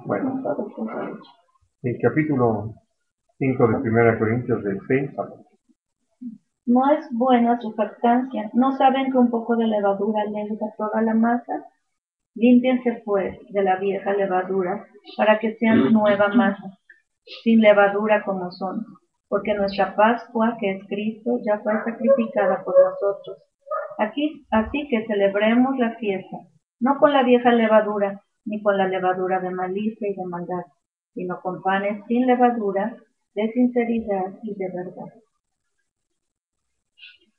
Bueno, el capítulo 5 de 1 Corintios del 6. No es buena su jactancia. ¿No saben que un poco de levadura leuda toda la masa? Límpiense pues de la vieja levadura, para que sean nueva masa, sin levadura como son, porque nuestra Pascua, que es Cristo, ya fue sacrificada por nosotros. Así que celebremos la fiesta, no con la vieja levadura, ni con la levadura de malicia y de maldad, sino con panes sin levadura, de sinceridad y de verdad.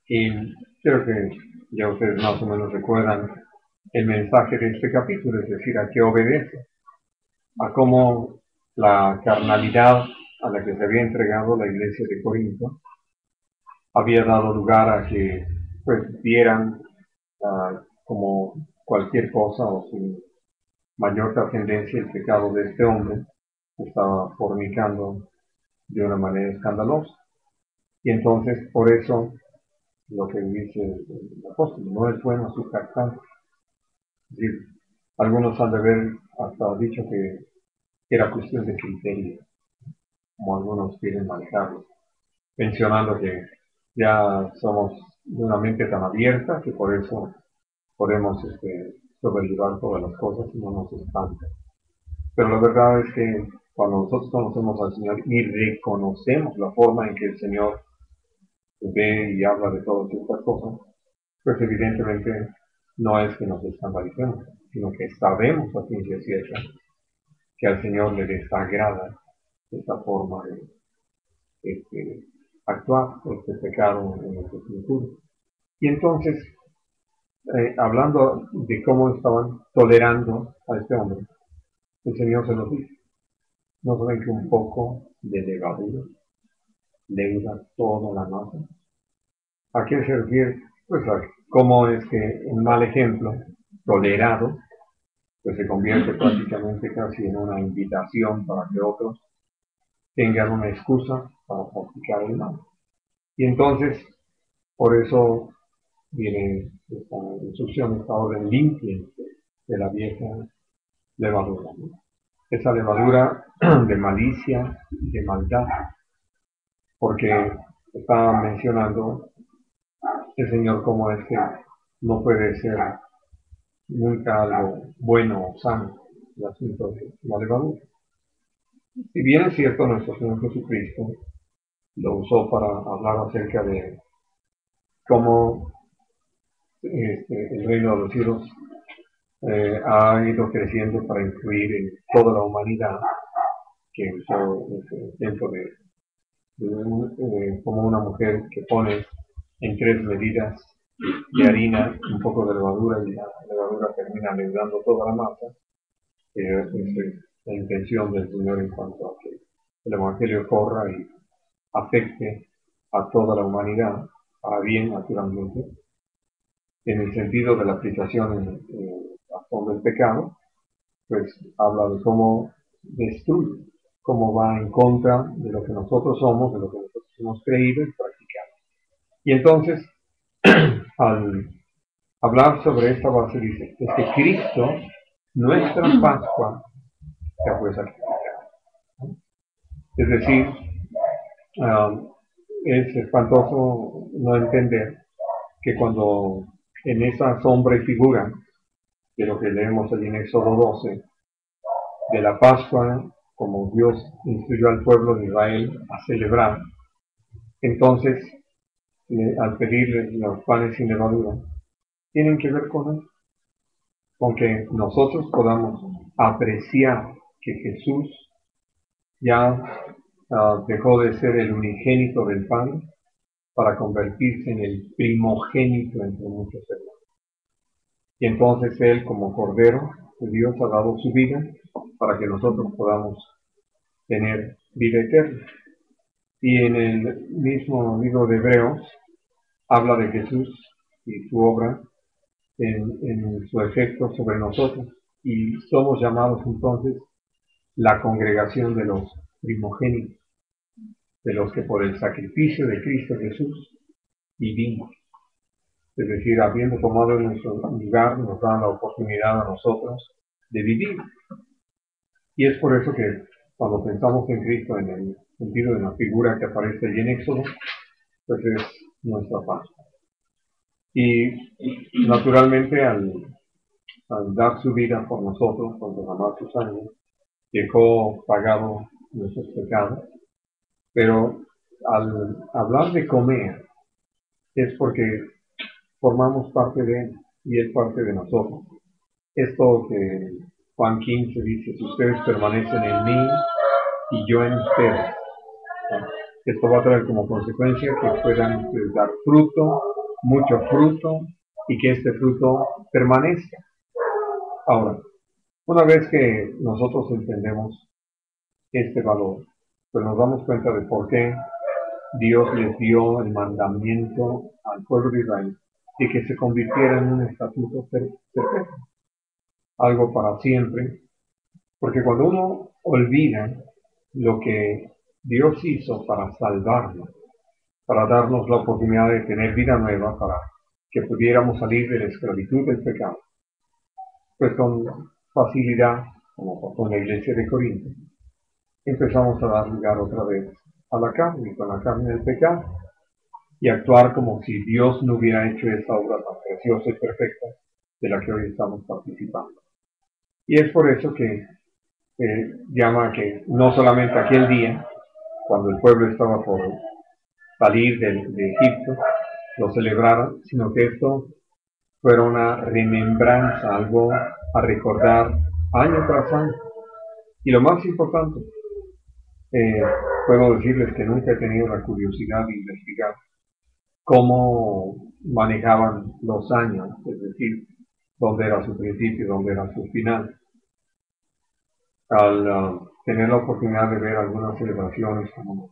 Y creo que ya ustedes más o menos recuerdan el mensaje de este capítulo, es decir, a qué obedece, a cómo la carnalidad a la que se había entregado la iglesia de Corinto había dado lugar a que pues vieran como cualquier cosa o sin mayor trascendencia el pecado de este hombre que estaba fornicando de una manera escandalosa. Y entonces por eso lo que dice el apóstol, no es bueno su jactancia. Es decir, algunos han de haber hasta dicho que era cuestión de criterio, como algunos quieren manejarlo, mencionando que ya somos de una mente tan abierta que por eso podemos sobrellevar todas las cosas y no nos espanta. Pero la verdad es que cuando nosotros conocemos al Señor y reconocemos la forma en que el Señor ve y habla de todas estas cosas, pues evidentemente no es que nos escandalicemos, sino que sabemos a ciencia cierta que al Señor le desagrada esta forma de actuar, este pecado en nuestra cultura. Y entonces, hablando de cómo estaban tolerando a este hombre, el Señor se nos dice, no saben que un poco de levadura leuda toda la masa. ¿A qué se refiere? Pues a cómo es que un mal ejemplo tolerado pues se convierte prácticamente casi en una invitación para que otros tengan una excusa para practicar el mal. Y entonces, por eso viene esta instrucción, esta orden limpia de la vieja levadura, ¿no? Esa levadura de malicia y de maldad, porque estaba mencionando el Señor cómo es que no puede ser nunca algo bueno o sano el asunto de la levadura. Si bien es cierto, nuestro Señor Jesucristo lo usó para hablar acerca de cómo el reino de los cielos ha ido creciendo para influir en toda la humanidad, que usó ese ejemplo como una mujer que pone en 3 medidas de harina un poco de levadura y la levadura termina leudando toda la masa, que es la intención del Señor en cuanto a que el Evangelio corra y afecte a toda la humanidad, para bien naturalmente, en el sentido de la aplicación a fondo del pecado, pues habla de cómo destruye, cómo va en contra de lo que nosotros somos, de lo que nosotros hemos creído y practicado. Y entonces, al hablar sobre esta base, dice, es que Cristo, nuestra Pascua, ya fue sacrificada. Es decir, es espantoso no entender que cuando en esa sombra y figura de lo que leemos en Éxodo 12, de la Pascua, como Dios instruyó al pueblo de Israel a celebrar, entonces, al pedirle los panes sin levadura, tienen que ver con eso, con que nosotros podamos apreciar que Jesús ya dejó de ser el unigénito del Padre para convertirse en el primogénito entre muchos hermanos. Y entonces Él, como Cordero de Dios, ha dado su vida para que nosotros podamos tener vida eterna. Y en el mismo libro de Hebreos habla de Jesús y su obra en su efecto sobre nosotros. Y somos llamados entonces la congregación de los primogénitos, de los que por el sacrificio de Cristo Jesús vivimos. Es decir, habiendo tomado nuestro lugar, nos da la oportunidad a nosotros de vivir. Y es por eso que cuando pensamos en Cristo en el sentido de la figura que aparece allí en Éxodo, pues es nuestra paz. Y naturalmente al dar su vida por nosotros, por derramar su sangre, dejó pagado nuestros pecados. Pero al hablar de comer, es porque formamos parte de él y es parte de nosotros. Esto que Juan 15 dice, si ustedes permanecen en mí y yo en ustedes, ¿no? Esto va a traer como consecuencia que puedan dar fruto, mucho fruto, y que este fruto permanezca. Ahora, una vez que nosotros entendemos este valor, pues nos damos cuenta de por qué Dios les dio el mandamiento al pueblo de Israel de que se convirtiera en un estatuto perpetuo, algo para siempre, porque cuando uno olvida lo que Dios hizo para salvarnos, para darnos la oportunidad de tener vida nueva, para que pudiéramos salir de la esclavitud del pecado, pues con facilidad, como pasó en la iglesia de Corinto, empezamos a dar lugar otra vez a la carne, con la carne del pecado, y actuar como si Dios no hubiera hecho esa obra tan preciosa y perfecta de la que hoy estamos participando. Y es por eso que llama que no solamente aquel día, cuando el pueblo estaba por salir de Egipto, lo celebraran, sino que esto fuera una remembranza, algo a recordar año tras año. Y lo más importante, puedo decirles que nunca he tenido la curiosidad de investigar cómo manejaban los años, es decir, dónde era su principio, dónde era su final. Al tener la oportunidad de ver algunas celebraciones como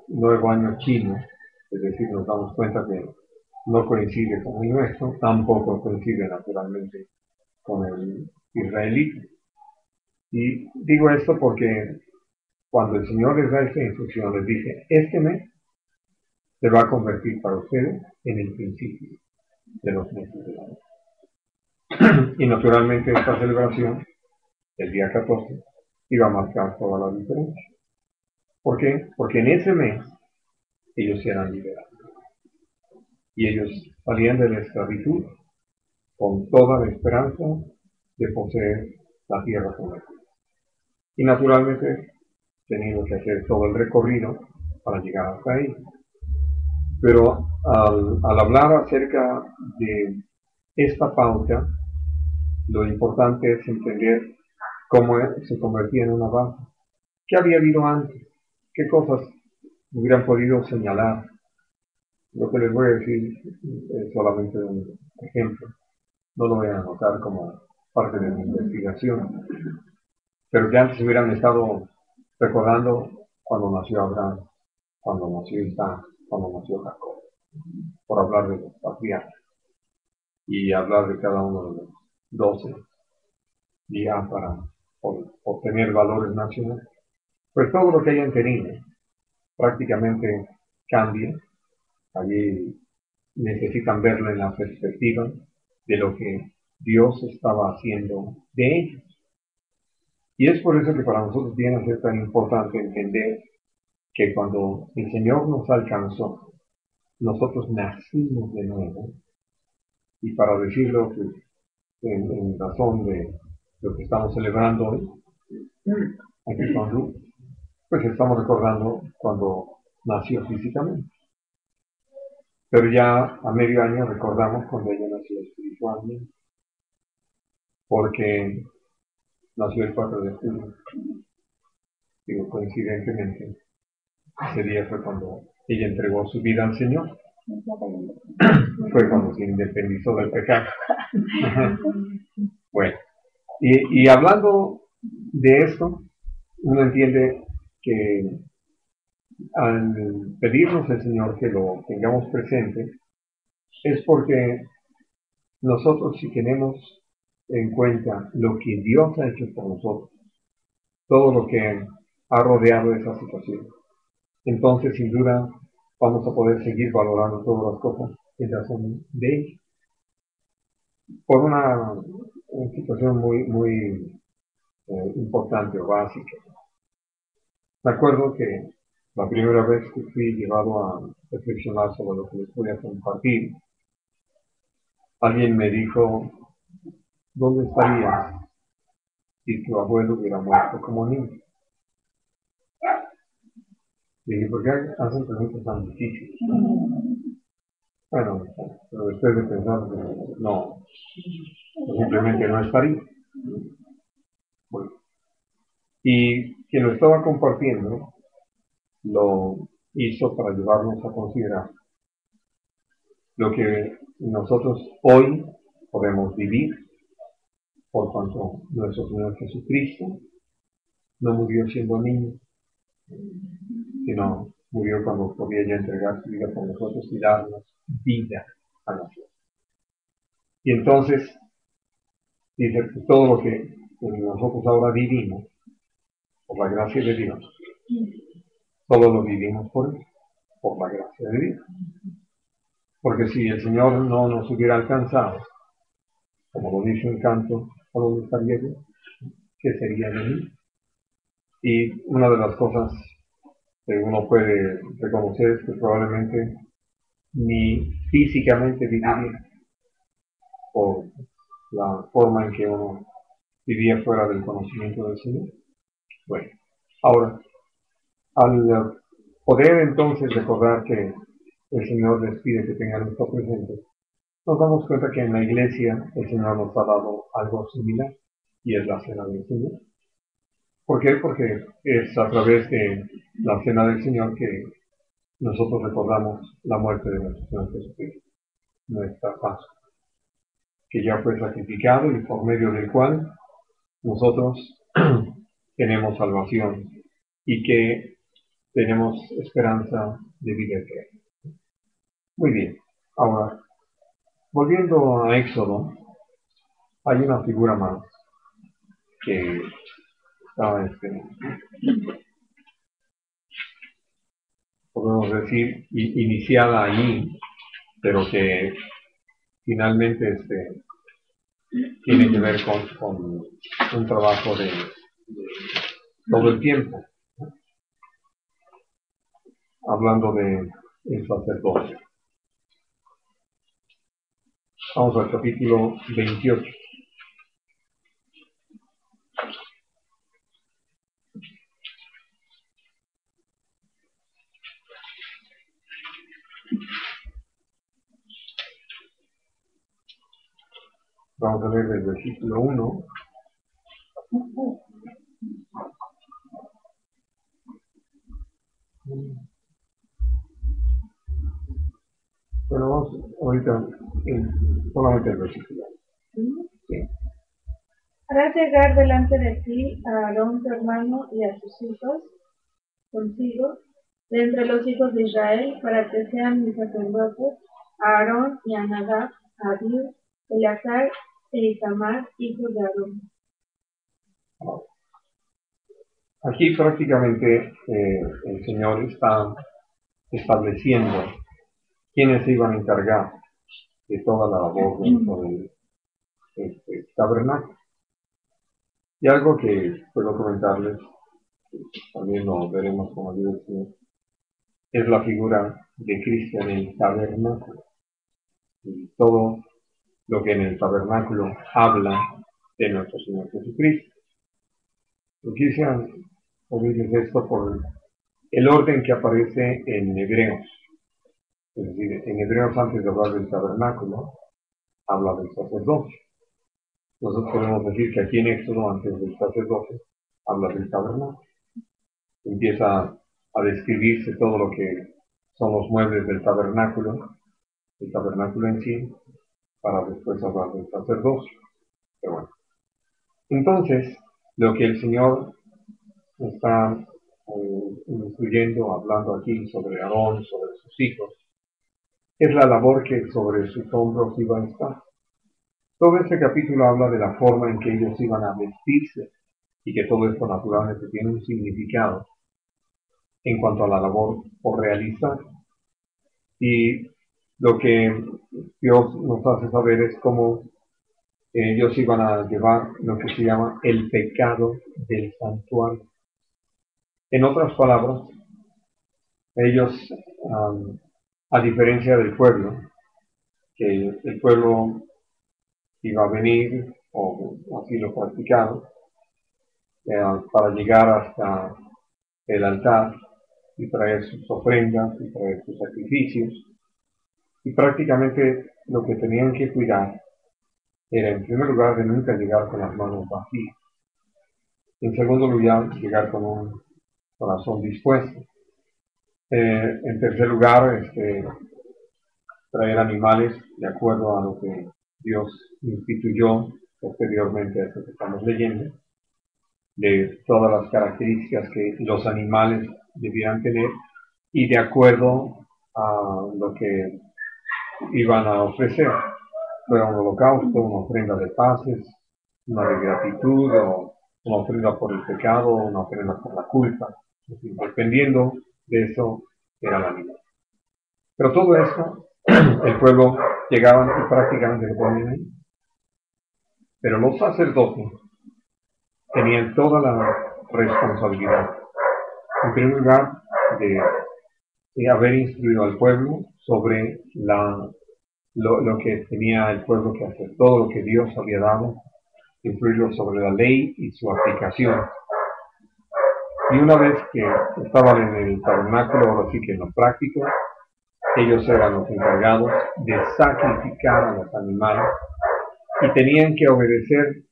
Nuevo Año Chino, es decir, nos damos cuenta que no coincide con el nuestro, tampoco coincide naturalmente con el israelita. Y digo esto porque cuando el Señor les da esta instrucción, les dice, este mes se va a convertir para ustedes en el principio de los meses del año. Y naturalmente esta celebración, el día 14, iba a marcar toda la diferencia. ¿Por qué? Porque en ese mes ellos eran liberados. Y ellos salían de la esclavitud con toda la esperanza de poseer la tierra prometida. Y naturalmente tenían que hacer todo el recorrido para llegar hasta ahí. Pero al hablar acerca de esta pauta, lo importante es entender cómo se convertía en una base. ¿Qué había habido antes? ¿Qué cosas hubieran podido señalar? Lo que les voy a decir es solamente un ejemplo. No lo voy a anotar como parte de mi investigación. Pero que antes hubieran estado recordando cuando nació Abraham, cuando nació Isaac, cuando nació Jacob, por hablar de los patriarcas y hablar de cada uno de los 12, ya para obtener valores nacionales. Pues todo lo que hayan tenido prácticamente cambia. Allí necesitan verlo en la perspectiva de lo que Dios estaba haciendo de ellos. Y es por eso que para nosotros viene a ser tan importante entender que cuando el Señor nos alcanzó, nosotros nacimos de nuevo. Y para decirlo pues, en razón de lo que estamos celebrando hoy, aquí con Ruth, pues estamos recordando cuando nació físicamente. Pero ya a medio año recordamos cuando ella nació espiritualmente, porque nació el 4 de julio. Digo, coincidentemente, ese día fue cuando ella entregó su vida al Señor. Fue cuando se independizó del pecado. Bueno, y hablando de esto, uno entiende que al pedirnos al Señor que lo tengamos presente, es porque nosotros si tenemos en cuenta lo que Dios ha hecho por nosotros, todo lo que ha rodeado esa situación, entonces sin duda vamos a poder seguir valorando todas las cosas en razón de ello. Por una situación muy importante o básica. Me acuerdo que la primera vez que fui llevado a reflexionar sobre lo que les voy a compartir, alguien me dijo, ¿dónde estarías si tu abuelo hubiera muerto como niño? Y dije, ¿por qué hacen preguntas tan difíciles? Bueno, pero después de pensar, no, simplemente no estaría. Bueno, y quien lo estaba compartiendo lo hizo para llevarnos a considerar lo que nosotros hoy podemos vivir, por cuanto nuestro Señor Jesucristo no murió siendo niño, sino murió cuando podía ya entregar su vida por nosotros y darnos vida a nosotros. Y entonces dice que todo lo que nosotros ahora vivimos, por la gracia de Dios, todo lo vivimos por Él, por la gracia de Dios. Porque si el Señor no nos hubiera alcanzado, como lo dice un canto, ¿a dónde estaría yo? ¿Qué sería de mí? Y una de las cosas que uno puede reconocer es que probablemente ni físicamente viviría por la forma en que uno vivía fuera del conocimiento del Señor. Bueno, ahora, al poder entonces recordar que el Señor les pide que tengan esto presente, nos damos cuenta que en la iglesia el Señor nos ha dado algo similar, y es la cena del Señor. ¿Por qué? Porque es a través de la cena del Señor que nosotros recordamos la muerte de nuestro Señor Jesucristo, nuestra Pascua, que ya fue sacrificado y por medio del cual nosotros tenemos salvación y que tenemos esperanza de vida eterna. Muy bien, ahora, volviendo a Éxodo, hay una figura más que está, podemos decir, iniciada ahí, pero que finalmente tiene que ver con un trabajo de todo el tiempo, hablando de el sacerdocio. Vamos al capítulo 28. Vamos a leer el versículo 1. Bueno, vamos ahorita solamente el versículo 1. Sí. Harás llegar delante de ti a Aarón tu hermano y a sus hijos contigo, de entre los hijos de Israel, para que sean mis sacerdotes, a Aarón y a Nadab, a Abiú, Eleazar e Itamar, hijos de Aarón. Aquí prácticamente el Señor está estableciendo quiénes se iban a encargar de toda la labor dentro del tabernáculo. Y algo que puedo comentarles, también lo veremos como ayuda del Señor, es la figura de Cristo en el tabernáculo. Y todo lo que en el tabernáculo habla de nuestro Señor Jesucristo. Yo quisiera oírles esto por el orden que aparece en Hebreos. Es decir, en Hebreos, antes de hablar del tabernáculo, habla del sacerdocio. Nosotros podemos decir que aquí en Éxodo, antes del sacerdocio, habla del tabernáculo. Empieza a describirse todo lo que son los muebles del tabernáculo en sí, para después hablar del sacerdocio. Pero bueno. Entonces, lo que el Señor está incluyendo, hablando aquí sobre Aarón, sobre sus hijos, es la labor que sobre sus hombros iba a estar. Todo este capítulo habla de la forma en que ellos iban a vestirse y que todo esto naturalmente tiene un significado en cuanto a la labor por realizar. Y lo que Dios nos hace saber es cómo ellos iban a llevar lo que se llama el pecado del santuario. En otras palabras, ellos, a diferencia del pueblo, que el pueblo iba a venir, o así lo practicaron, para llegar hasta el altar y traer sus ofrendas y traer sus sacrificios, y prácticamente lo que tenían que cuidar era, en primer lugar, de nunca llegar con las manos vacías. En segundo lugar, llegar con un corazón dispuesto. En tercer lugar, traer animales de acuerdo a lo que Dios instituyó posteriormente a esto que estamos leyendo, de todas las características que los animales debían tener y de acuerdo a lo que iban a ofrecer. Fuera un holocausto, una ofrenda de paces, una de gratitud, o una ofrenda por el pecado, una ofrenda por la culpa. Dependiendo de eso era la vida. Pero todo esto, el pueblo llegaban y prácticamente lo ponían ahí. Pero los sacerdotes tenían toda la responsabilidad, en primer lugar, de haber instruido al pueblo sobre lo que tenía el pueblo que hacer, todo lo que Dios había dado, instruirlo sobre la ley y su aplicación. Y una vez que estaban en el tabernáculo, ahora sí que en lo práctico, ellos eran los encargados de sacrificar a los animales y tenían que obedecer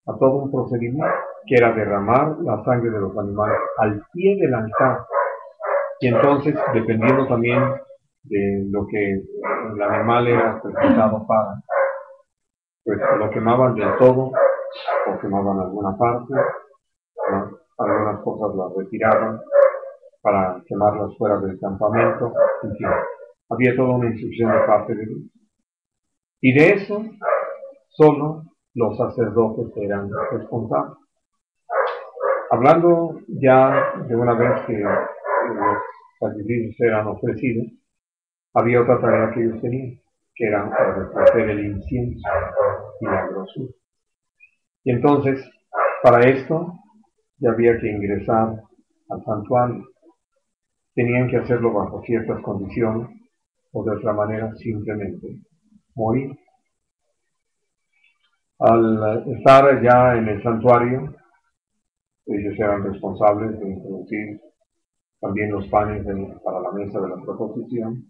a todo un procedimiento, que era derramar la sangre de los animales al pie del altar. Y entonces, dependiendo también de lo que el animal era presentado para, pues lo quemaban del todo, o quemaban alguna parte, ¿no? Algunas cosas las retiraban para quemarlas fuera del campamento, en fin, había toda una instrucción de parte de Dios. Y de eso, solo los sacerdotes eran responsables. Hablando ya de una vez que los sacrificios eran ofrecidos, había otra tarea que ellos tenían, que era hacer el incienso y la grosura. Y entonces, para esto, ya había que ingresar al santuario. Tenían que hacerlo bajo ciertas condiciones, o de otra manera simplemente morir. Al estar ya en el santuario, ellos eran responsables de introducir también los panes para la mesa de la proposición,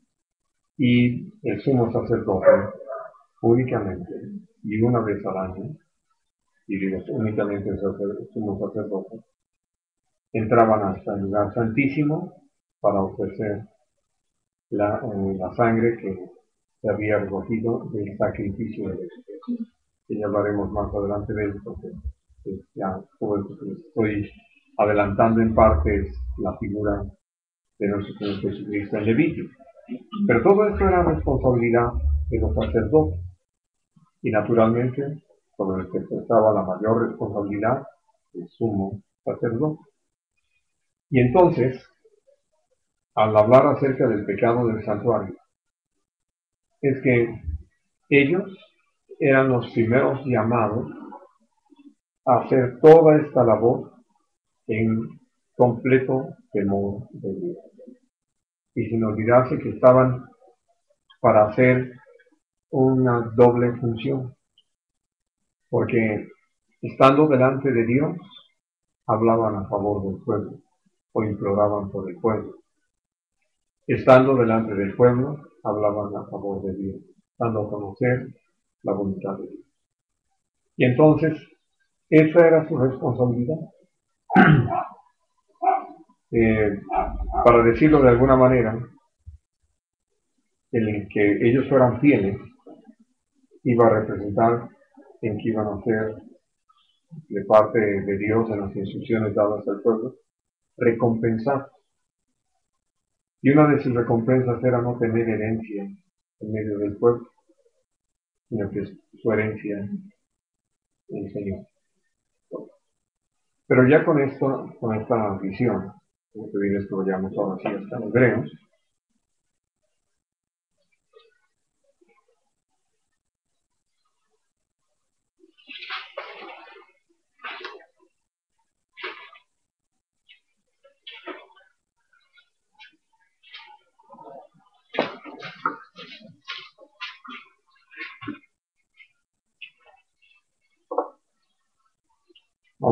y el sumo sacerdote únicamente y una vez al año, y digo únicamente el sumo sacerdote, entraban hasta el lugar santísimo para ofrecer la sangre que se había recogido del sacrificio de Jesús. Y ya hablaremos más adelante de esto, porque ya todo esto que les estoy adelantando en parte es la figura de nuestro Señor Jesucristo en Levítico. Pero todo esto era responsabilidad de los sacerdotes, y naturalmente sobre el que prestaba la mayor responsabilidad el sumo sacerdote. Y entonces, al hablar acerca del pecado del santuario, es que ellos eran los primeros llamados a hacer toda esta labor en completo temor de Dios, y sin olvidarse que estaban para hacer una doble función, porque estando delante de Dios, hablaban a favor del pueblo, o imploraban por el pueblo. Estando delante del pueblo, hablaban a favor de Dios, dando a conocer la voluntad de Dios. Y entonces, esa era su responsabilidad. Para decirlo de alguna manera, el que ellos fueran fieles iba a representar en que iban a ser de parte de Dios en las instrucciones dadas al pueblo, recompensar. Y una de sus recompensas era no tener herencia en medio del pueblo, sino que su herencia el Señor. Pero ya con esto, con esta visión, como que bien esto lo llamamos ahora sí hasta Hebreos,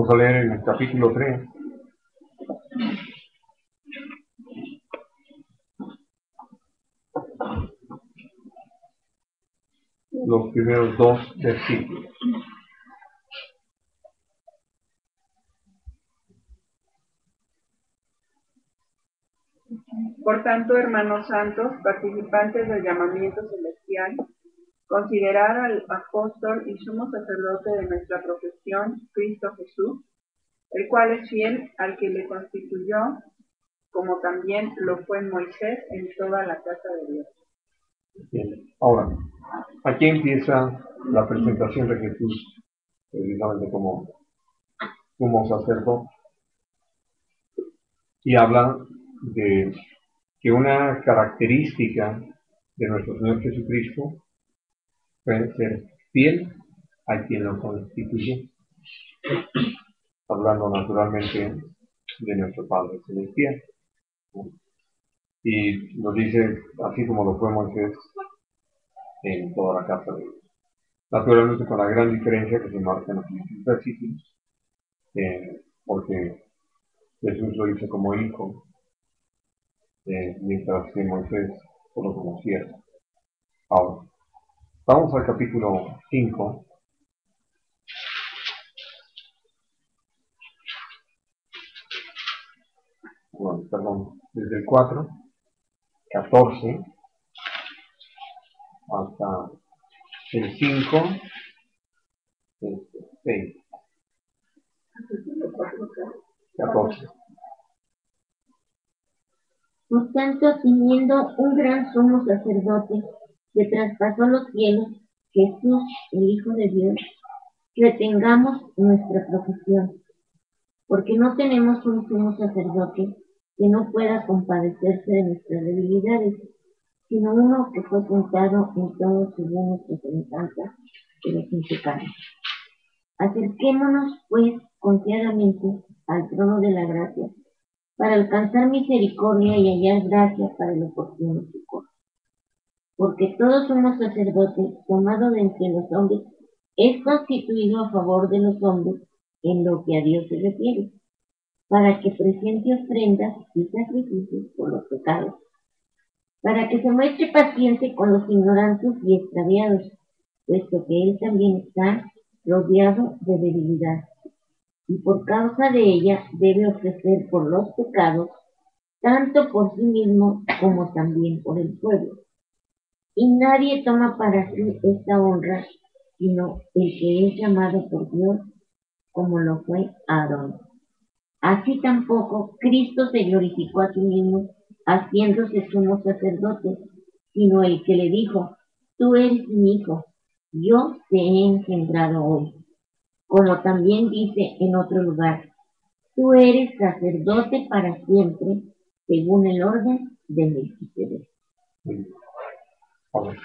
Vamos a leer en el capítulo 3, los primeros 2 versículos. Por tanto, hermanos santos, participantes del llamamiento celestial, considerar al apóstol y sumo sacerdote de nuestra profesión, Cristo Jesús, el cual es fiel al que le constituyó, como también lo fue Moisés en toda la casa de Dios. Bien. Ahora, aquí empieza la presentación de Jesús, precisamente como sumo sacerdote, y habla de que una característica de nuestro Señor Jesucristo puede ser fiel a quien lo constituye, hablando naturalmente de nuestro Padre Celestial. Y nos dice, así como lo fue Moisés en toda la casa de Dios. Naturalmente con la gran diferencia que se marca en los siguientes versículos, porque Jesús lo hizo como hijo, mientras que Moisés solo como siervo. Ahora, vamos al capítulo 5. Bueno, perdón, desde el 4, 14, hasta el 5, 6, 14. Por tanto, teniendo un gran sumo sacerdote que traspasó los cielos, Jesús, el Hijo de Dios, retengamos nuestra profesión, porque no tenemos un sumo sacerdote que no pueda compadecerse de nuestras debilidades, sino uno que fue tentado en todo según nuestra semejanza, pero sin pecado. Acerquémonos, pues, confiadamente al trono de la gracia, para alcanzar misericordia y hallar gracia para el oportuno socorro. Porque todo sumo sacerdote, tomado de entre los hombres, es constituido a favor de los hombres en lo que a Dios se refiere, para que presente ofrendas y sacrificios por los pecados, para que se muestre paciente con los ignorantes y extraviados, puesto que él también está rodeado de debilidad, y por causa de ella debe ofrecer por los pecados, tanto por sí mismo como también por el pueblo. Y nadie toma para sí esta honra, sino el que es llamado por Dios, como lo fue Aarón. Así tampoco Cristo se glorificó a sí mismo, haciéndose sumo sacerdote, sino el que le dijo, tú eres mi hijo, yo te he engendrado hoy. Como también dice en otro lugar, tú eres sacerdote para siempre, según el orden de Melquisedec. Ahora,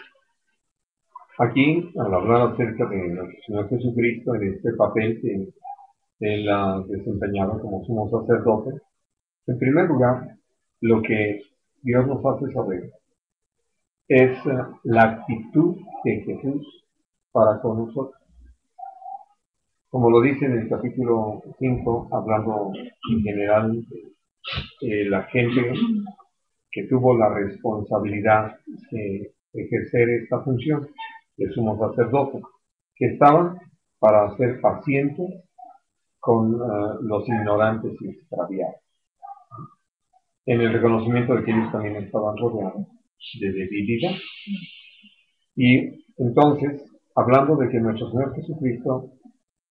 aquí, al hablar acerca de nuestro Señor Jesucristo en este papel que él ha desempeñado como sumo sacerdote, en primer lugar, lo que Dios nos hace saber es la actitud de Jesús para con nosotros. Como lo dice en el capítulo 5, hablando en general de la gente que tuvo la responsabilidad de ejercer esta función de sumo sacerdote, que estaban para ser pacientes con los ignorantes y extraviados, en el reconocimiento de que ellos también estaban rodeados de debilidad. Y entonces, hablando de que nuestro Señor Jesucristo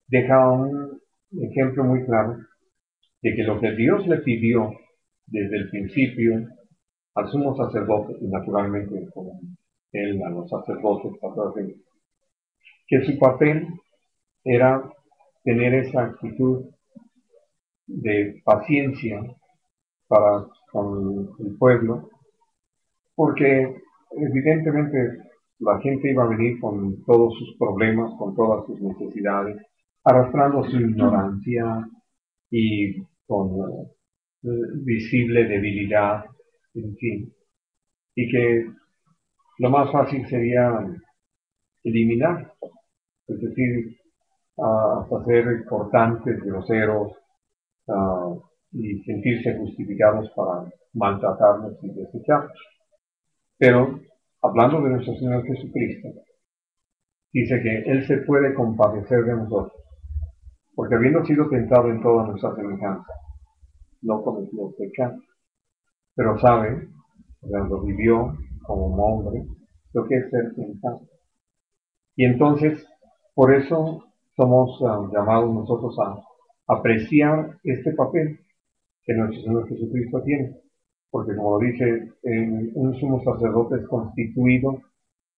deja un ejemplo muy claro de que lo que Dios le pidió desde el principio al sumo sacerdote, y naturalmente como él a los sacerdotes, que su papel era tener esa actitud de paciencia para con el pueblo, porque evidentemente la gente iba a venir con todos sus problemas, con todas sus necesidades, arrastrando su ignorancia y con visible debilidad, en fin, y que lo más fácil sería eliminar, es decir, hasta ser cortantes, groseros, y sentirse justificados para maltratarnos y desecharnos. Pero, hablando de nuestro Señor Jesucristo, dice que Él se puede compadecer de nosotros, porque habiendo sido tentado en toda nuestra semejanza, no cometió pecado, pero sabe, lo vivió como hombre, lo que es ser tentado. Y entonces, por eso somos llamados nosotros a apreciar este papel que nuestro Señor Jesucristo tiene, porque como dice, un sumo sacerdote es constituido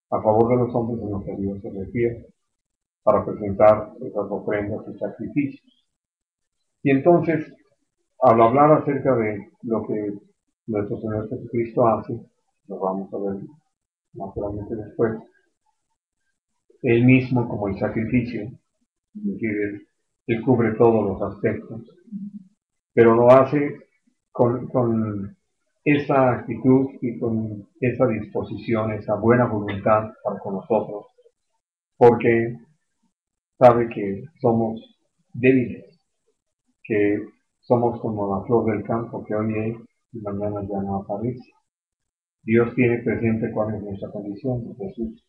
a favor de los hombres en lo que Dios se refiere, para presentar esas ofrendas y sacrificios. Y entonces, al hablar acerca de lo que nuestro Señor Jesucristo hace, lo vamos a ver naturalmente después, Él mismo como el sacrificio, es decir, Él cubre todos los aspectos, pero lo hace con esa actitud y con esa disposición, esa buena voluntad para con nosotros, porque sabe que somos débiles, que somos como la flor del campo que hoy es y mañana ya no aparece. Dios tiene presente cuál es nuestra condición, Jesús,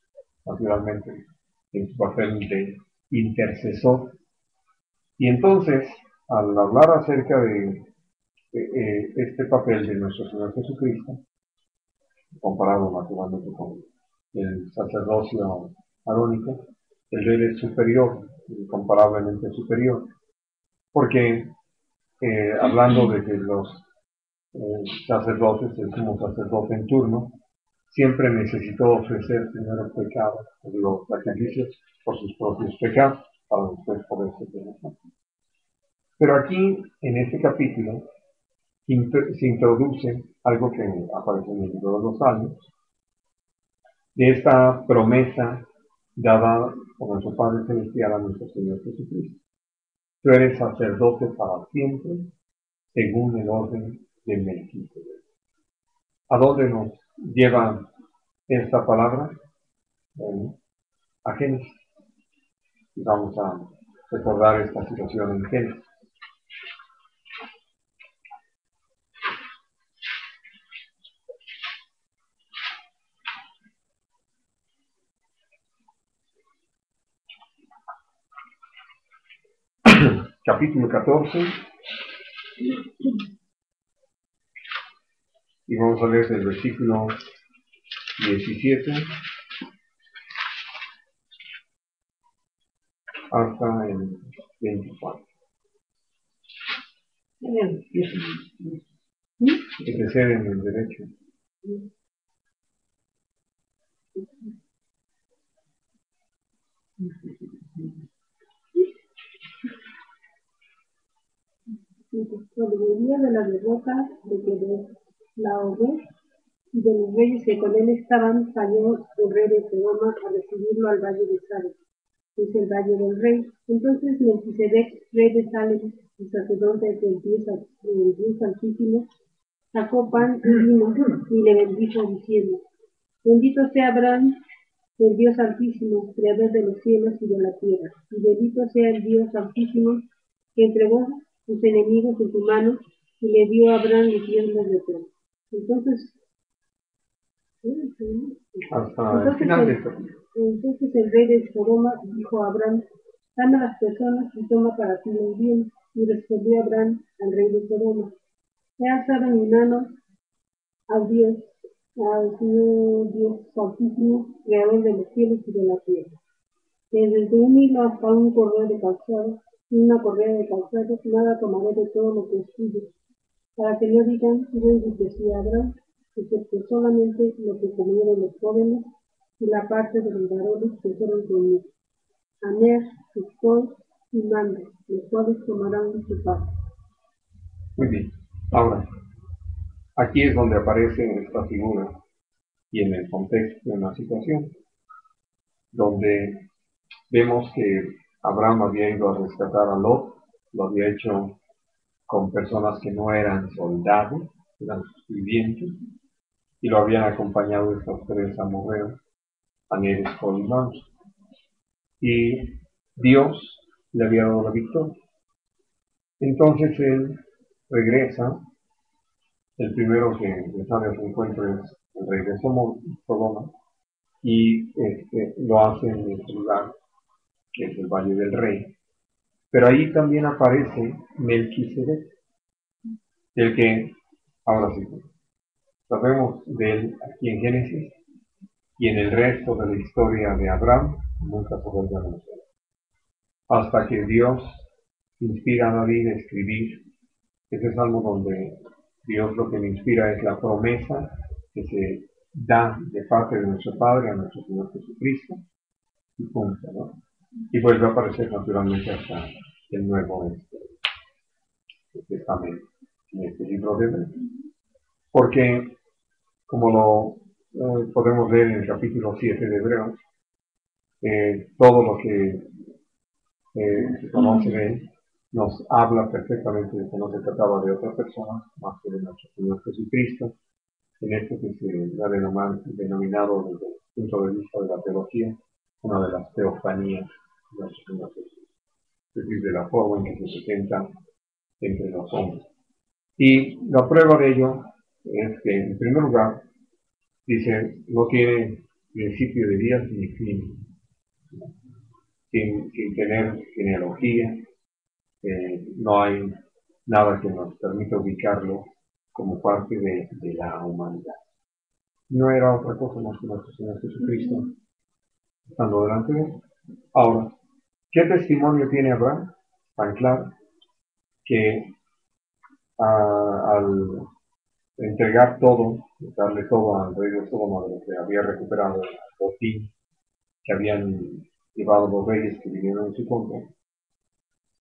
naturalmente, en su papel de intercesor. Y entonces, al hablar acerca de este papel de nuestro Señor Jesucristo, comparado naturalmente con el sacerdocio arónico, el rey es superior, incomparablemente superior, porque hablando de que los sacerdotes, el sumo sacerdote en turno, siempre necesitó ofrecer primero pecados, los sacrificios por sus propios pecados, para después poderse perdonar. Pero aquí, en este capítulo, se introduce algo que aparece en el libro de los Salmos, de esta promesa dada por nuestro Padre Celestial a nuestro Señor Jesucristo. Tú eres sacerdote para siempre, según el orden de Melquisedec. ¿A dónde nos lleva esta palabra? A Génesis. Y vamos a recordar esta situación en Génesis. Capítulo 14. Y vamos a leer el versículo 17 hasta el 24. Hay que ser en el derecho. Cuando volvía de la derrota de Kedorlaomer y de los reyes que con él estaban, salió el rey de Sodoma a recibirlo al valle de Salem, que es el valle del rey. Entonces Melquisedec, rey de Salem y sacerdote del Dios Altísimo, sacó pan y vino y le bendijo diciendo: Bendito sea Abraham, el Dios Altísimo, creador de los cielos y de la tierra, y bendito sea el Dios Altísimo, que entregó sus enemigos en su mano y le dio a Abraham los bienes de todo. Entonces Hasta el final de esto. entonces el rey de Sodoma dijo a Abraham: Dame a las personas y toma para ti el bien. Y respondió Abraham al rey de Sodoma: He alzado mi mano al Dios, al Señor Dios Altísimo, creador de los cielos y de la tierra, que desde un hilo hasta un cordel de calzado y una correa de calzado, nada tomaré de todo lo que es tuyo, para que no digan: yo enriquecí a Abraham, excepto solamente lo que comieron los jóvenes y la parte de los varones que fueron conmigo, Aner, Escol y Mamre, los cuales tomarán su parte. Muy bien. Ahora, aquí es donde aparece esta figura y en el contexto, en la situación, donde vemos que Abraham había ido a rescatar a Lot, lo había hecho con personas que no eran soldados, eran vivientes, y lo habían acompañado estos tres amorreos, Aner, Escol y Mamre. Y Dios le había dado la victoria. Entonces él regresa, el primero que le sale a su encuentro es el rey de Sodoma, y lo hace en este lugar, que es el Valle del Rey. Pero ahí también aparece Melquisedec, el que, ahora sí, sabemos de él aquí en Génesis, y en el resto de la historia de Abraham nunca se vuelve a mencionar. Hasta que Dios inspira a David a escribir ese salmo donde Dios lo que me inspira es la promesa que se da de parte de nuestro Padre a nuestro Señor Jesucristo, y punto, ¿no? Y vuelve a aparecer naturalmente hasta el Nuevo Testamento, en este libro de Hebreos. Porque, como lo podemos ver en el capítulo 7 de Hebreos, todo lo que se conoce de él nos habla perfectamente de que no se trataba de otra persona más que de nuestro Señor Jesucristo, en esto que se ha denominado desde el punto de vista de la teología una de las teofanías de nuestro Señor Jesús, es decir, de la forma en que se presenta entre los hombres. Y la prueba de ello es que, en primer lugar, dice, no tiene principio de días ni fin, sin tener genealogía, no hay nada que nos permita ubicarlo como parte de la humanidad. No era otra cosa más que nuestro Señor Jesucristo estando delante de él. Ahora, ¿qué testimonio tiene Abraham? Tan claro que al entregar todo, darle todo al rey de Sodoma de lo que había recuperado, el botín que habían llevado los reyes que vinieron en su contra,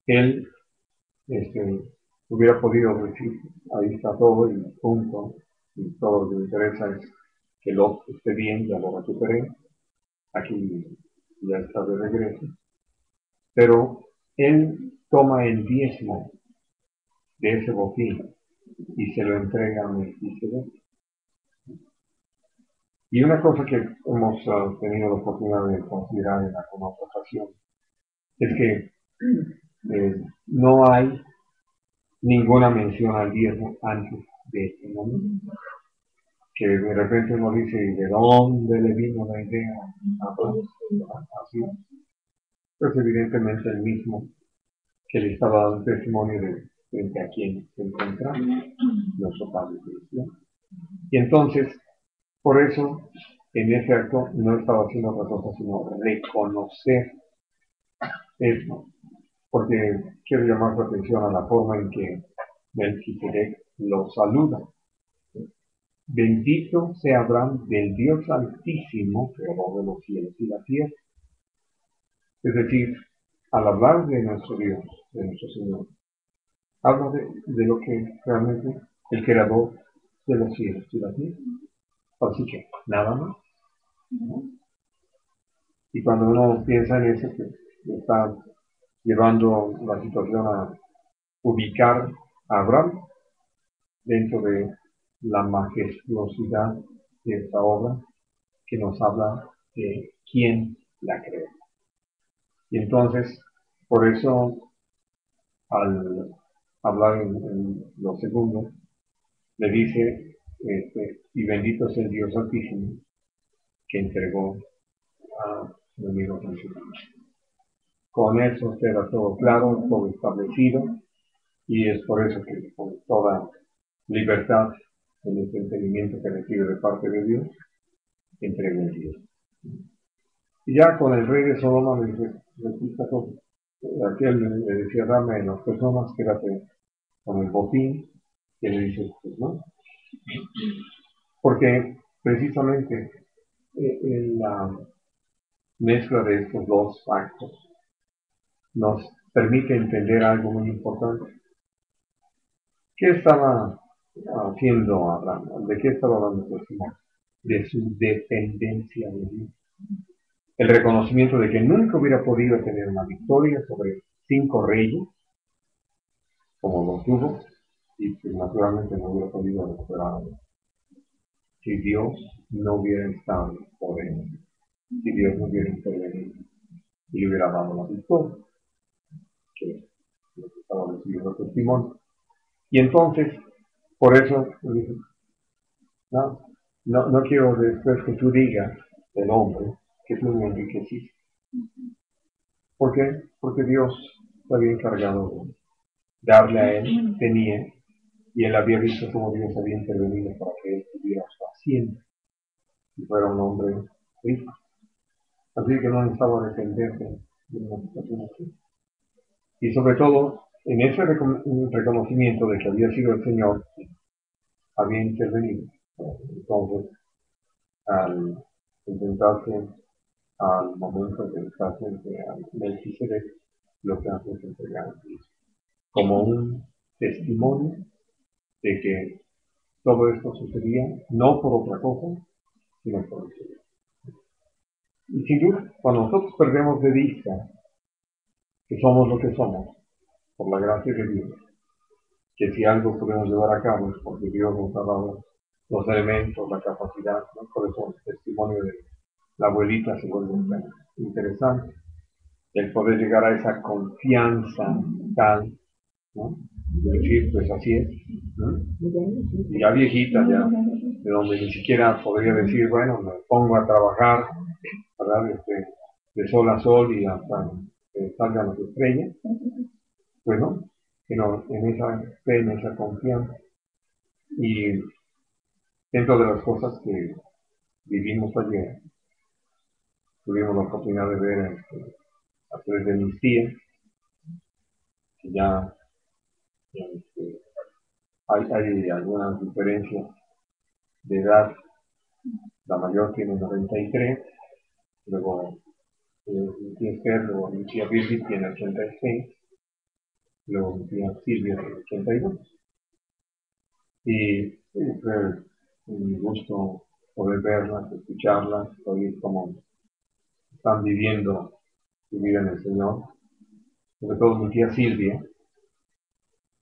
él hubiera podido decir, ahí está todo y punto, y todo lo que me interesa es que Lot esté bien, ya lo recuperé, aquí ya está de regreso, pero él toma el diezmo de ese botín y se lo entrega a Melquisedec. Y una cosa que hemos tenido la oportunidad de considerar en alguna otra ocasión es que no hay ninguna mención al diezmo antes de este momento. Que de repente uno dice, ¿de dónde le vino la idea a Abraham? Así es. Pues evidentemente el mismo que le estaba dando testimonio de frente a quien se encuentra, nuestro Padre Celestial. Y entonces, por eso, en ese acto no estaba haciendo otra cosa sino reconocer eso, porque quiero llamar su atención a la forma en que Melquisedec lo saluda. Bendito sea Abraham del Dios Altísimo, creador de los cielos y la tierra. Es decir, al hablar de nuestro Dios, de nuestro Señor, habla de lo que realmente el creador de los cielos y la tierra. Así que, nada más, ¿no? Y cuando uno piensa en eso, que está llevando la situación a ubicar a Abraham dentro de la majestuosidad de esta obra que nos habla de quién la creó. Y entonces, por eso, al hablar en lo segundo, le dice, y bendito es el Dios Altísimo que entregó a su amigo Jesucristo. Con eso queda todo claro, todo establecido, y es por eso que con toda libertad en el entendimiento que recibe de parte de Dios, entrega el Dios. Y ya con el rey de Sodoma le dice, todo. Aquel le decía, dame las personas, quédate con el botín, y le dice, pues no. Porque precisamente en la mezcla de estos dos actos nos permite entender algo muy importante. ¿Qué estaba haciendo Abraham? ¿De qué estaba hablando testimonio? De su dependencia de Dios. El reconocimiento de que nunca hubiera podido tener una victoria sobre 5 reyes, como lo tuvo, y que naturalmente no hubiera podido recuperar si Dios no hubiera estado por él, si Dios no hubiera intervenido y le hubiera dado la victoria. que nos estaba recibiendo testimonio. Y entonces, por eso, le dije, no quiero después que tú digas del hombre que tú me enriqueciste. ¿Por qué? Porque Dios se había encargado de darle a él, tenía, y él había visto cómo Dios había intervenido para que él tuviera su hacienda y fuera un hombre rico. Así que no necesitaba defenderse de una situación así. Y sobre todo, en ese reconocimiento de que había sido el Señor, había intervenido. Entonces, al presentarse al momento de estar frente a Melquisedec, lo que hace es entregar a Cristo como un testimonio de que todo esto sucedía no por otra cosa, sino por el Señor. Y sin duda, cuando nosotros perdemos de vista que somos lo que somos, por la gracia de Dios, que si algo podemos llevar a cabo es porque Dios nos ha dado los elementos, la capacidad, ¿no? Por eso el testimonio de la abuelita se vuelve tan interesante, el poder llegar a esa confianza tal, ¿no? De decir, pues así es, ¿no? Y ya viejita, ya, de donde ni siquiera podría decir, bueno, me pongo a trabajar, ¿verdad? De sol a sol y hasta que salgan las estrellas, pues no, sino en esa fe, en esa confianza. Y dentro de las cosas que vivimos ayer, tuvimos la oportunidad de ver a tres de mis tías, que ya este, hay algunas diferencias de edad. La mayor tiene 93, luego mi tía Esther, luego mi tía Birgit tiene 86, luego mi tía Silvia tiene 82. Y fue un gusto poder verlas, escucharlas, oír cómo están viviendo su vida en el Señor. Sobre todo mi tía Silvia.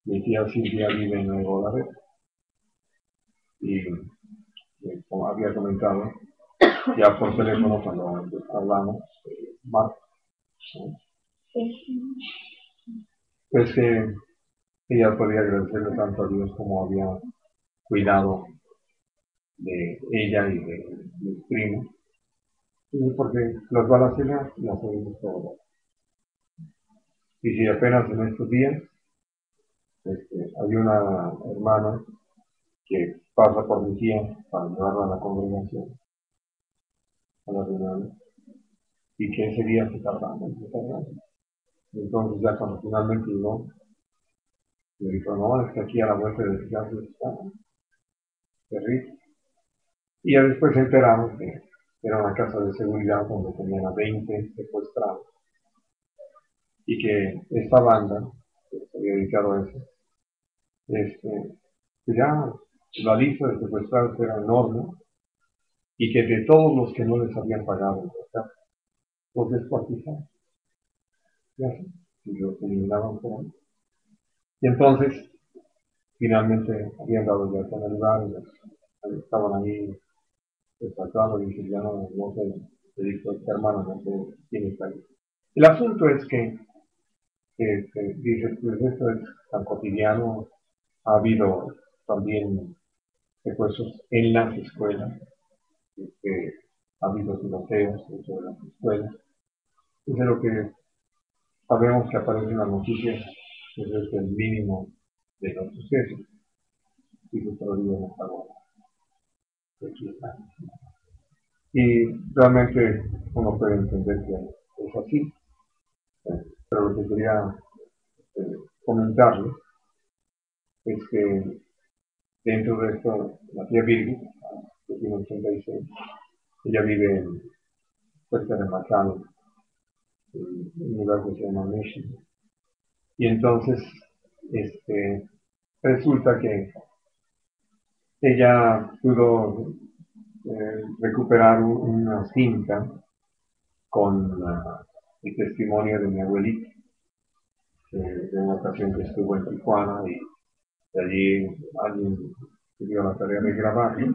Mi tía Silvia vive en Nuevo Laredo. Y como había comentado, ya por teléfono cuando hablamos, Marta, ¿no? Pues que ella podía agradecerle tanto a Dios como había cuidado de ella y de mis primos, porque las balaceras las oímos todos. Y si apenas en estos días hay una hermana que pasa por mi tía para llevarla a la congregación, a la reunión, y que ese día se tardaba. Entonces ya cuando finalmente llegó, le dijo, no, es que aquí a la vuelta de casa está terrible. Y ya después se enteraron que era una casa de seguridad donde tenían a 20 secuestrados y que esta banda, que se había dedicado a eso, pues ya la lista de secuestrados era enorme y que de todos los que no les habían pagado la casa, los descuartizaron. Ya sé, y los eliminaban por ahí. Y entonces, finalmente habían dado ya con el lugar, y estaban ahí destacados y dicen, ya no se dijo esta hermana, no sé quién está ahí. El asunto es que dice, pues esto es tan cotidiano, ha habido también secuestros en las escuelas, ha habido tiroteos dentro de las escuelas. Es de lo que sabemos que aparece en las noticias, pues es el mínimo de los sucesos, y que todavía no está bueno. Aquí está. Y realmente uno puede entender que es así, pero lo que quería comentarles es que dentro de esto, la tía Birgit, que tiene 86, ella vive cerca de Macao, en un lugar que se llama Mission. Y entonces, resulta que ella pudo recuperar una cinta con el testimonio de mi abuelita, de una ocasión que estuvo en Tijuana y de allí alguien se dio la tarea de grabarlo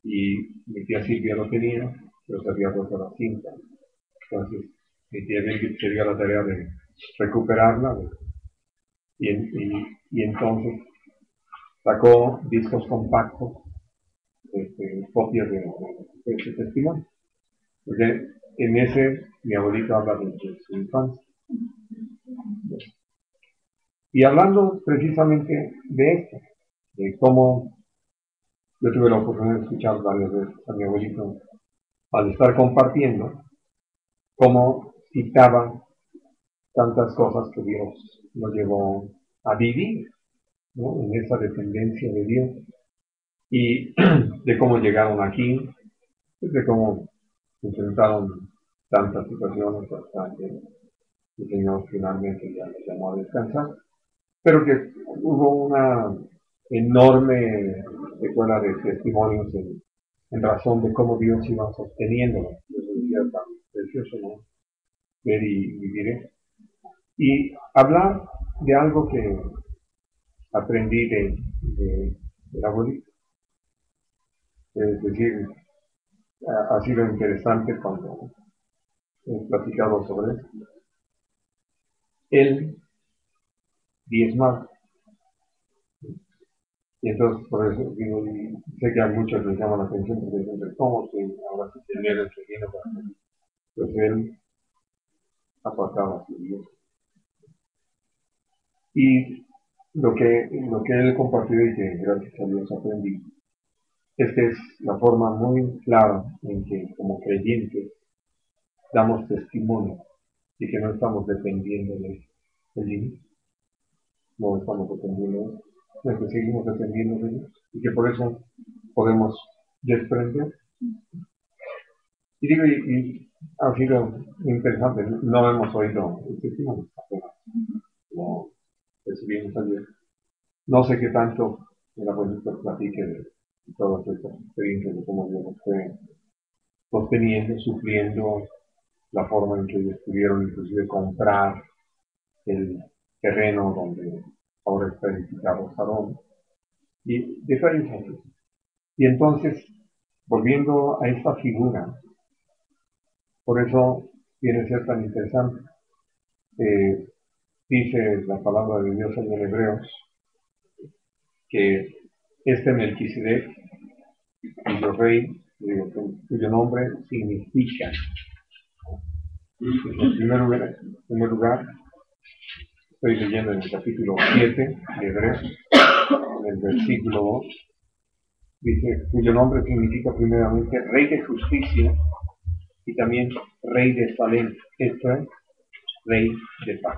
y mi tía Silvia lo tenía, pero se había roto la cinta. Entonces mi tía Birgit se dio la tarea de recuperarla y entonces sacó discos compactos, copias de ese testimonio. Porque en ese mi abuelito habla de su infancia. Y hablando precisamente de esto, de cómo yo tuve la oportunidad de escuchar varias veces a mi abuelito al estar compartiendo, cómo citaba tantas cosas que Dios nos llevó a vivir, ¿no? En esa dependencia de Dios. Y de cómo llegaron aquí, de cómo enfrentaron tantas situaciones hasta que el Señor finalmente ya les llamó a descansar, pero que hubo una enorme secuela de testimonios en razón de cómo Dios iba sosteniéndolo. Eso decía tan precioso, ¿no? Ver y vivir eso. Y hablar de algo que aprendí de la abuelita. Es decir, ha sido interesante cuando he platicado sobre eso. Él diezmaba. Y entonces, por eso digo, y sé que a muchos les llama la atención porque dicen, ¿cómo que ahora sí tenía el dinero para hacer? Pues él apartaba su Dios. Y lo que él compartió y que gracias a Dios aprendí, es que es la forma muy clara en que como creyentes damos testimonio y que no estamos dependiendo del dinero, no estamos dependiendo de él, sino que seguimos dependiendo de Dios y que por eso podemos desprender. Y digo, y ha sido interesante, no hemos oído el testimonio apenas, como recibimos ayer. No sé qué tanto el abuelito platique de todas estas experiencias de cómo Dios nos fue sosteniendo, supliendo la forma en que ellos pudieron inclusive comprar el terreno donde ahora está edificado Sarón y diferentes. Y entonces, volviendo a esta figura, por eso viene a ser tan interesante. Dice la palabra de Dios en el Hebreos que este Melquisedec, cuyo rey, cuyo nombre significa, en primer lugar, estoy leyendo en el capítulo 7 de Hebreos, en el versículo 2, dice, cuyo nombre significa primeramente Rey de Justicia y también Rey de Salem, esto es, Rey de Paz.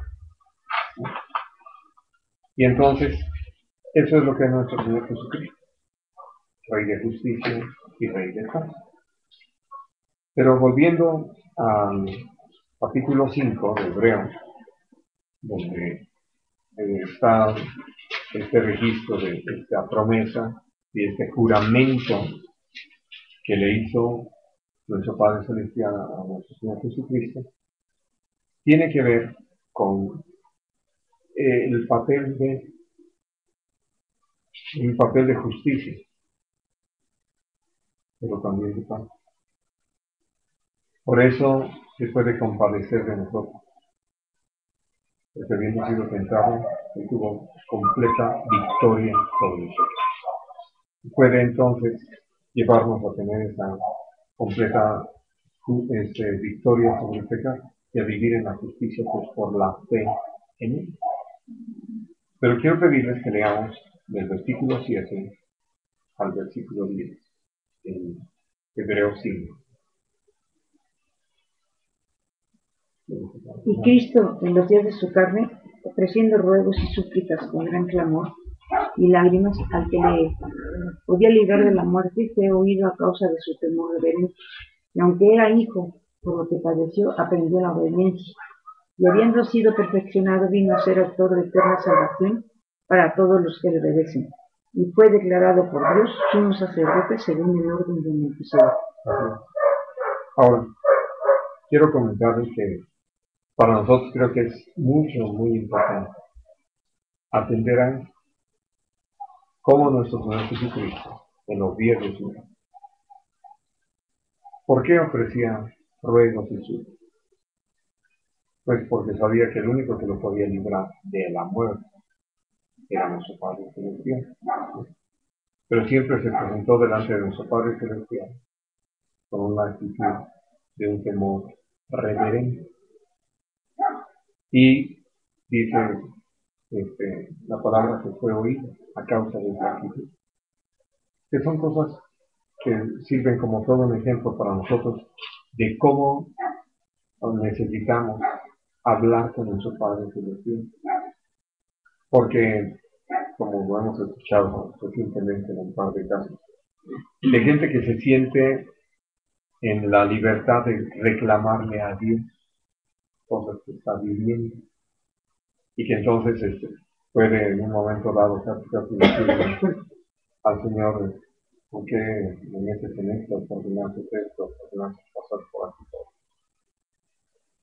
Y entonces, eso es lo que es nuestro Señor Jesucristo, Rey de Justicia y Rey de Paz. Pero volviendo al capítulo 5 de Hebreos, donde está este registro de esta promesa y este juramento que le hizo nuestro Padre Celestial a nuestro Señor Jesucristo, tiene que ver con el papel de justicia, pero también de paz. Por eso se puede compadecer de nosotros, porque habiendo sido tentado, Él tuvo completa victoria sobre nosotros. Puede entonces llevarnos a tener esa completa victoria sobre el pecado y a vivir en la justicia pues por la fe en Él. Pero quiero pedirles que leamos del versículo 7 al versículo 10 en Hebreos 5. Y Cristo, en los días de su carne, ofreciendo ruegos y súplicas con gran clamor y lágrimas al que le podía librar de la muerte, fue oído a causa de su temor reverente. Y aunque era hijo, por lo que padeció, aprendió la obediencia. Y habiendo sido perfeccionado, vino a ser autor de eterna salvación para todos los que le obedecen. Y fue declarado por Dios sumo sacerdote según el orden de Melquisedec. Ahora, quiero comentarles que para nosotros creo que es muy importante atender a cómo nuestro Señor Jesucristo, en los días de su vida, ¿por qué ofrecía ruegos y súplicas? Pues porque sabía que el único que lo podía librar de la muerte era nuestro Padre Celestial. Pero siempre se presentó delante de nuestro Padre Celestial con una actitud de un temor reverente. Y dice la palabra que fue oída a causa de esa actitud. Que son cosas que sirven como todo un ejemplo para nosotros de cómo necesitamos hablar con nuestro Padre Celestial. Porque, como lo hemos escuchado recientemente en un par de casos, de gente que se siente en la libertad de reclamarle a Dios cosas que está viviendo y que entonces puede en un momento dado casi decirle al Señor, ¿por qué me metes en esto? ¿Por qué me haces esto? ¿Por qué me haces pasar por aquí?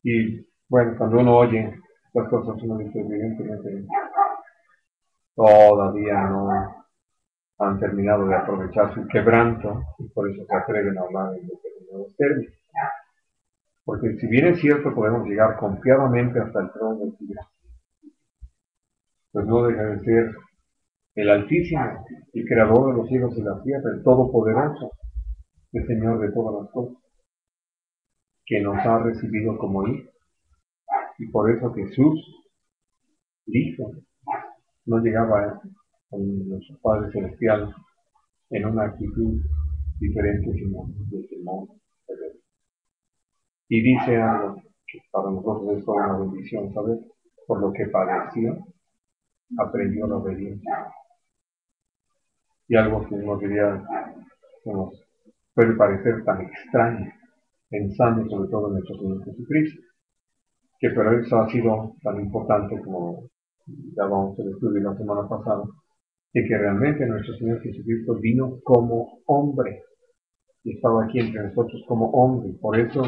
Y bueno, cuando uno oye estas cosas, uno dice, evidentemente todavía no han terminado de aprovechar su quebranto y por eso se atreven a hablar en determinados términos. Porque si bien es cierto, podemos llegar confiadamente hasta el trono del Señor, pues no deja de ser el Altísimo, el Creador de los cielos y la tierra, el Todopoderoso, el Señor de todas las cosas, que nos ha recibido como hijos. Y por eso Jesús dijo, no llegaba con nuestro Padre Celestial en una actitud diferente, sino de temor. Y dice algo que para nosotros es toda una bendición, ¿sabes? Por lo que padeció, aprendió la obediencia. Y algo que nos diría, que nos puede parecer tan extraño, pensando sobre todo en nuestro Señor Jesucristo, que pero eso ha sido tan importante como ya vamos a estudiar la semana pasada, de que realmente nuestro Señor Jesucristo vino como hombre y estaba aquí entre nosotros como hombre. Por eso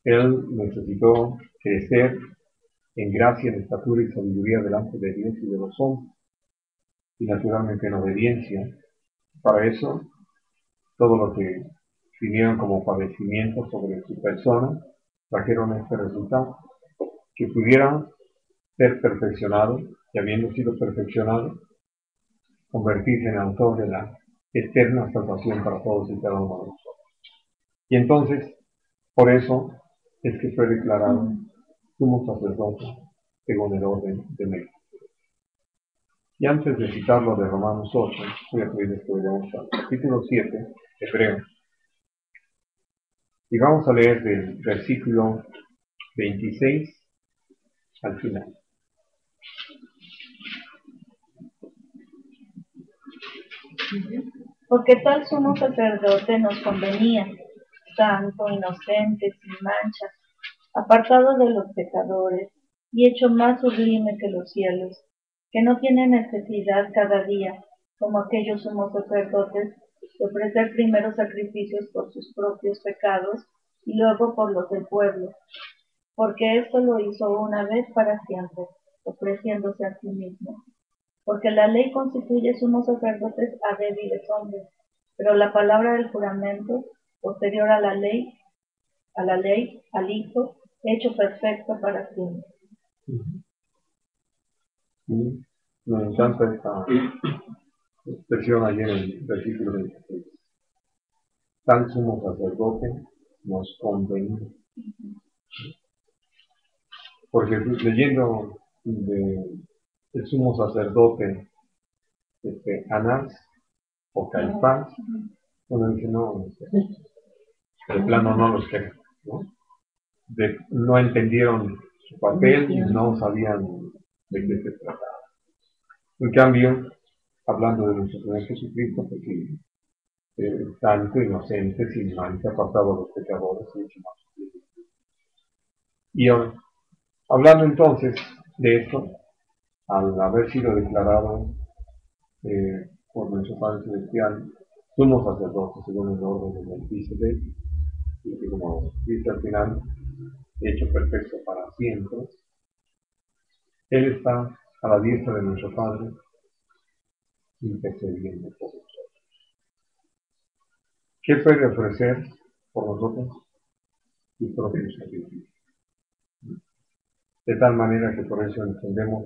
Él necesitó crecer en gracia, en estatura y sabiduría delante de Dios y de los hombres, y naturalmente en obediencia. Para eso, todo lo que vinieron como padecimientos sobre su persona, trajeron este resultado, que pudiera ser perfeccionado, y habiendo sido perfeccionado, convertirse en autor de la eterna salvación para todos y cada uno de nosotros. Y entonces, por eso es que fue declarado sumo sacerdote según el orden de Melquisedec. Y antes de citarlo de Romanos 8, voy a pedirles que vayamos al capítulo 7, Hebreo. Y vamos a leer del versículo 26 al final. Porque tal sumo sacerdote nos convenía, santo, inocente, sin mancha, apartado de los pecadores, y hecho más sublime que los cielos, que no tiene necesidad cada día, como aquellos sumos sacerdotes, de ofrecer primero sacrificios por sus propios pecados y luego por los del pueblo, porque esto lo hizo una vez para siempre, ofreciéndose a sí mismo. Porque la ley constituye sumos sacerdotes a débiles hombres, pero la palabra del juramento, posterior a la ley, al Hijo, hecho perfecto para siempre. Y me encanta esta expresión allí en el versículo 26. Tal sumo sacerdote nos convenía. Porque leyendo el sumo sacerdote Anás o Caifás, uno dice, no, de plano no los que, ¿no? No entendieron su papel y no sabían de qué se trataba. En cambio, hablando de nuestro Señor Jesucristo, pues sí, santo, inocente, sin mancha, apartado a los pecadores, y mucho más. Y ahora, hablando entonces de esto, al haber sido declarado por nuestro Padre Celestial, sumo sacerdote según el orden de Melquisedec, y que como dice al final, hecho perfecto para siempre, Él está a la diestra de nuestro Padre, intercediendo por nosotros. ¿Qué puede ofrecer por nosotros? Su propio sacrificio. de tal manera que por eso entendemos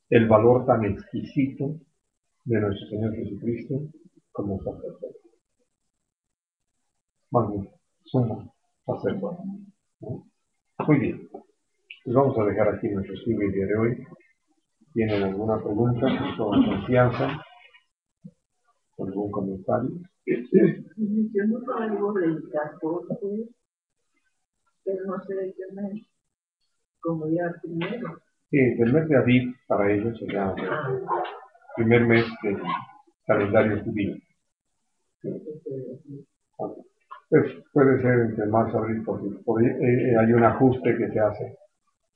el valor tan exquisito de nuestro Señor Jesucristo como sacerdote. Bueno, sumo sacerdote, ¿no? Muy bien, pues vamos a dejar aquí nuestro estudio el día de hoy. ¿Tienen alguna pregunta con toda confianza? ¿Algún comentario? Mencionó algo del 14, pero no sé de qué mes, como ya primero. Sí, el mes de Aviv para ellos será el primer mes del calendario judío. Pues puede ser entre marzo y abril, porque hay un ajuste que se hace,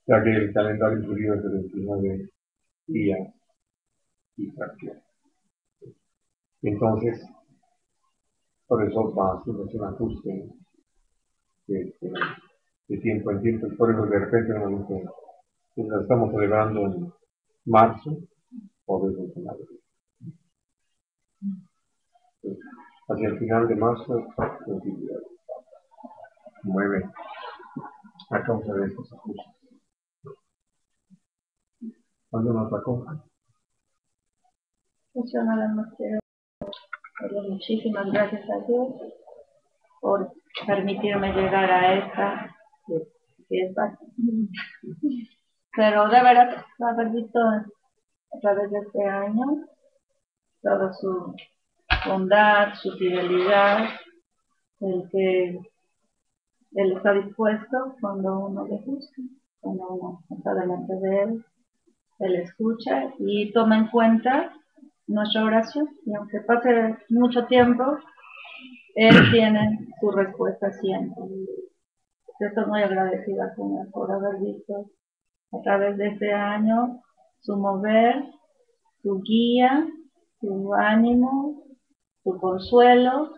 ya que el calendario judío es de 29 días y fracción. Entonces, por eso va haciendo un ajuste de tiempo en tiempo, y por eso de repente la estamos celebrando en marzo o desde el final. Hacia el final de marzo, mueve a causa de estos ajustes. ¿Alguna otra cosa? Yo nada más quiero darle muchísimas gracias a Dios por permitirme llegar a esta fiesta. Pero de veras, haber visto a través de este año toda su bondad, su fidelidad, el que Él está dispuesto cuando uno le busca, cuando uno está delante de Él escucha y toma en cuenta nuestra oración. Y aunque pase mucho tiempo, Él tiene su respuesta siempre. Estoy muy agradecida con Él por haber visto a través de este año su mover, su guía, su ánimo, su consuelo,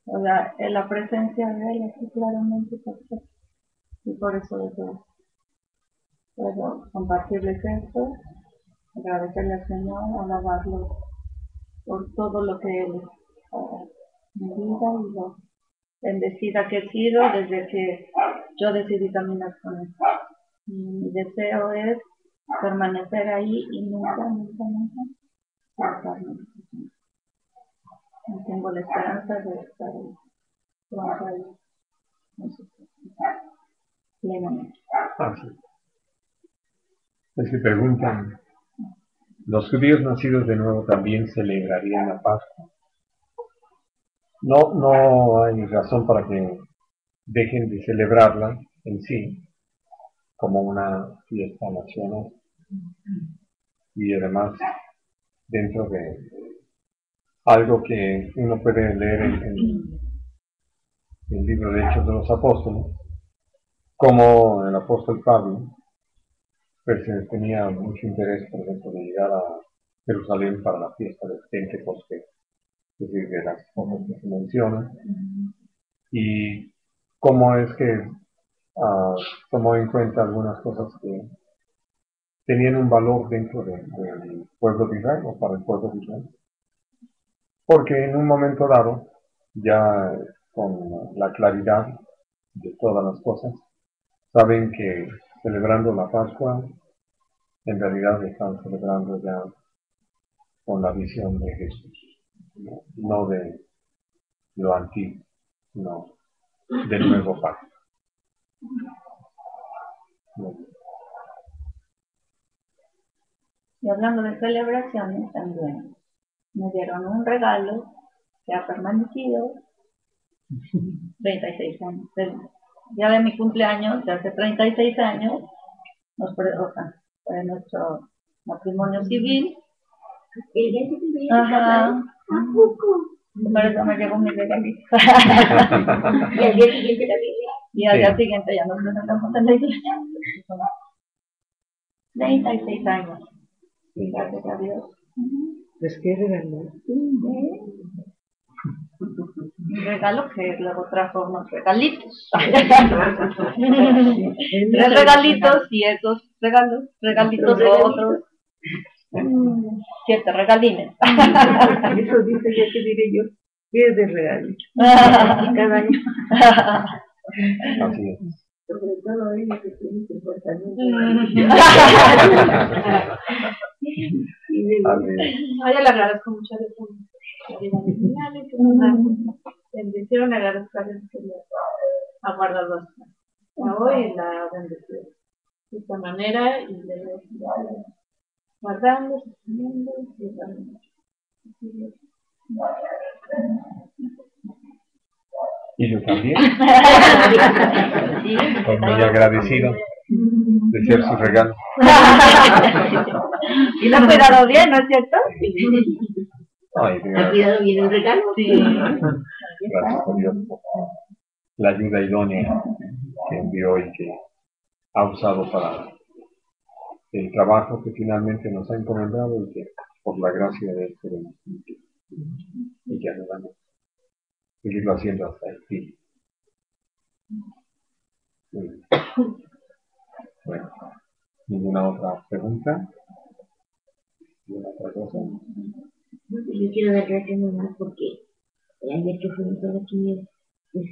o sea, en la presencia de Él así claramente perfecto. Y por eso deseo puedo compartirles esto, agradecerle al Señor, alabarlo por todo lo que Él mi vida y lo bendecida que he sido desde que yo decidí caminar con Él. Mi deseo es permanecer ahí y nunca apartarme. Y tengo la esperanza de estar pronto ahí plenamente. Así. Es que preguntan, ¿los judíos nacidos de nuevo también celebrarían la Pascua? No hay razón para que dejen de celebrarla en sí como una fiesta nacional, y además dentro de algo que uno puede leer en el libro de Hechos de los Apóstoles, como el apóstol Pablo pues tenía mucho interés, por ejemplo, de llegar a Jerusalén para la fiesta del Pentecostés, es decir, de las cosas que se mencionan, y cómo es que tomó en cuenta algunas cosas que tenían un valor dentro del pueblo de Israel, o para el pueblo de Israel. Porque en un momento dado, ya con la claridad de todas las cosas, saben que celebrando la Pascua, en realidad están celebrando ya con la visión de Jesús, no de lo antiguo, sino del nuevo pacto. Y hablando de celebraciones también, me dieron un regalo que ha permanecido 36 años. El día de mi cumpleaños, de hace 36 años, fue nuestro matrimonio civil. El día que te Ajá. Por eso me llegó mi regalito. y al día siguiente la Biblia. Y al día siguiente ya nos presentamos en la iglesia. 36 años. Gracias a Dios. Pues qué regalo. Un regalo que luego trajo unos regalitos. 3 regalitos y esos regalitos otros 7 regalines. Eso dice, ya que diré yo, ¿qué es de regalo? Cada año. Así es. Sobre todo ella que tiene 50 años. A ella le agradezco mucho de la vida medicinal y que una bendición, le agradezco a Dios que le ha guardado hasta hoy y la ha bendecido de esta manera y le veo guardando, sosteniendo y dando. Y yo también, estoy muy agradecido de ser su regalo. Y lo ha cuidado bien, ¿no es cierto? Ay, ¿Ha cuidado bien el regalo? Sí. gracias a Dios por la ayuda idónea que envió y que ha usado para el trabajo que finalmente nos ha encomendado y que por la gracia de él podemos cumplir. Y que anhelamos seguirlo haciendo hasta el fin. Muy bien. Bueno, ¿ninguna otra pregunta? ¿Ninguna otra cosa? Yo quiero dar gracias nomás porque ayer que fuimos a la quiniela, pues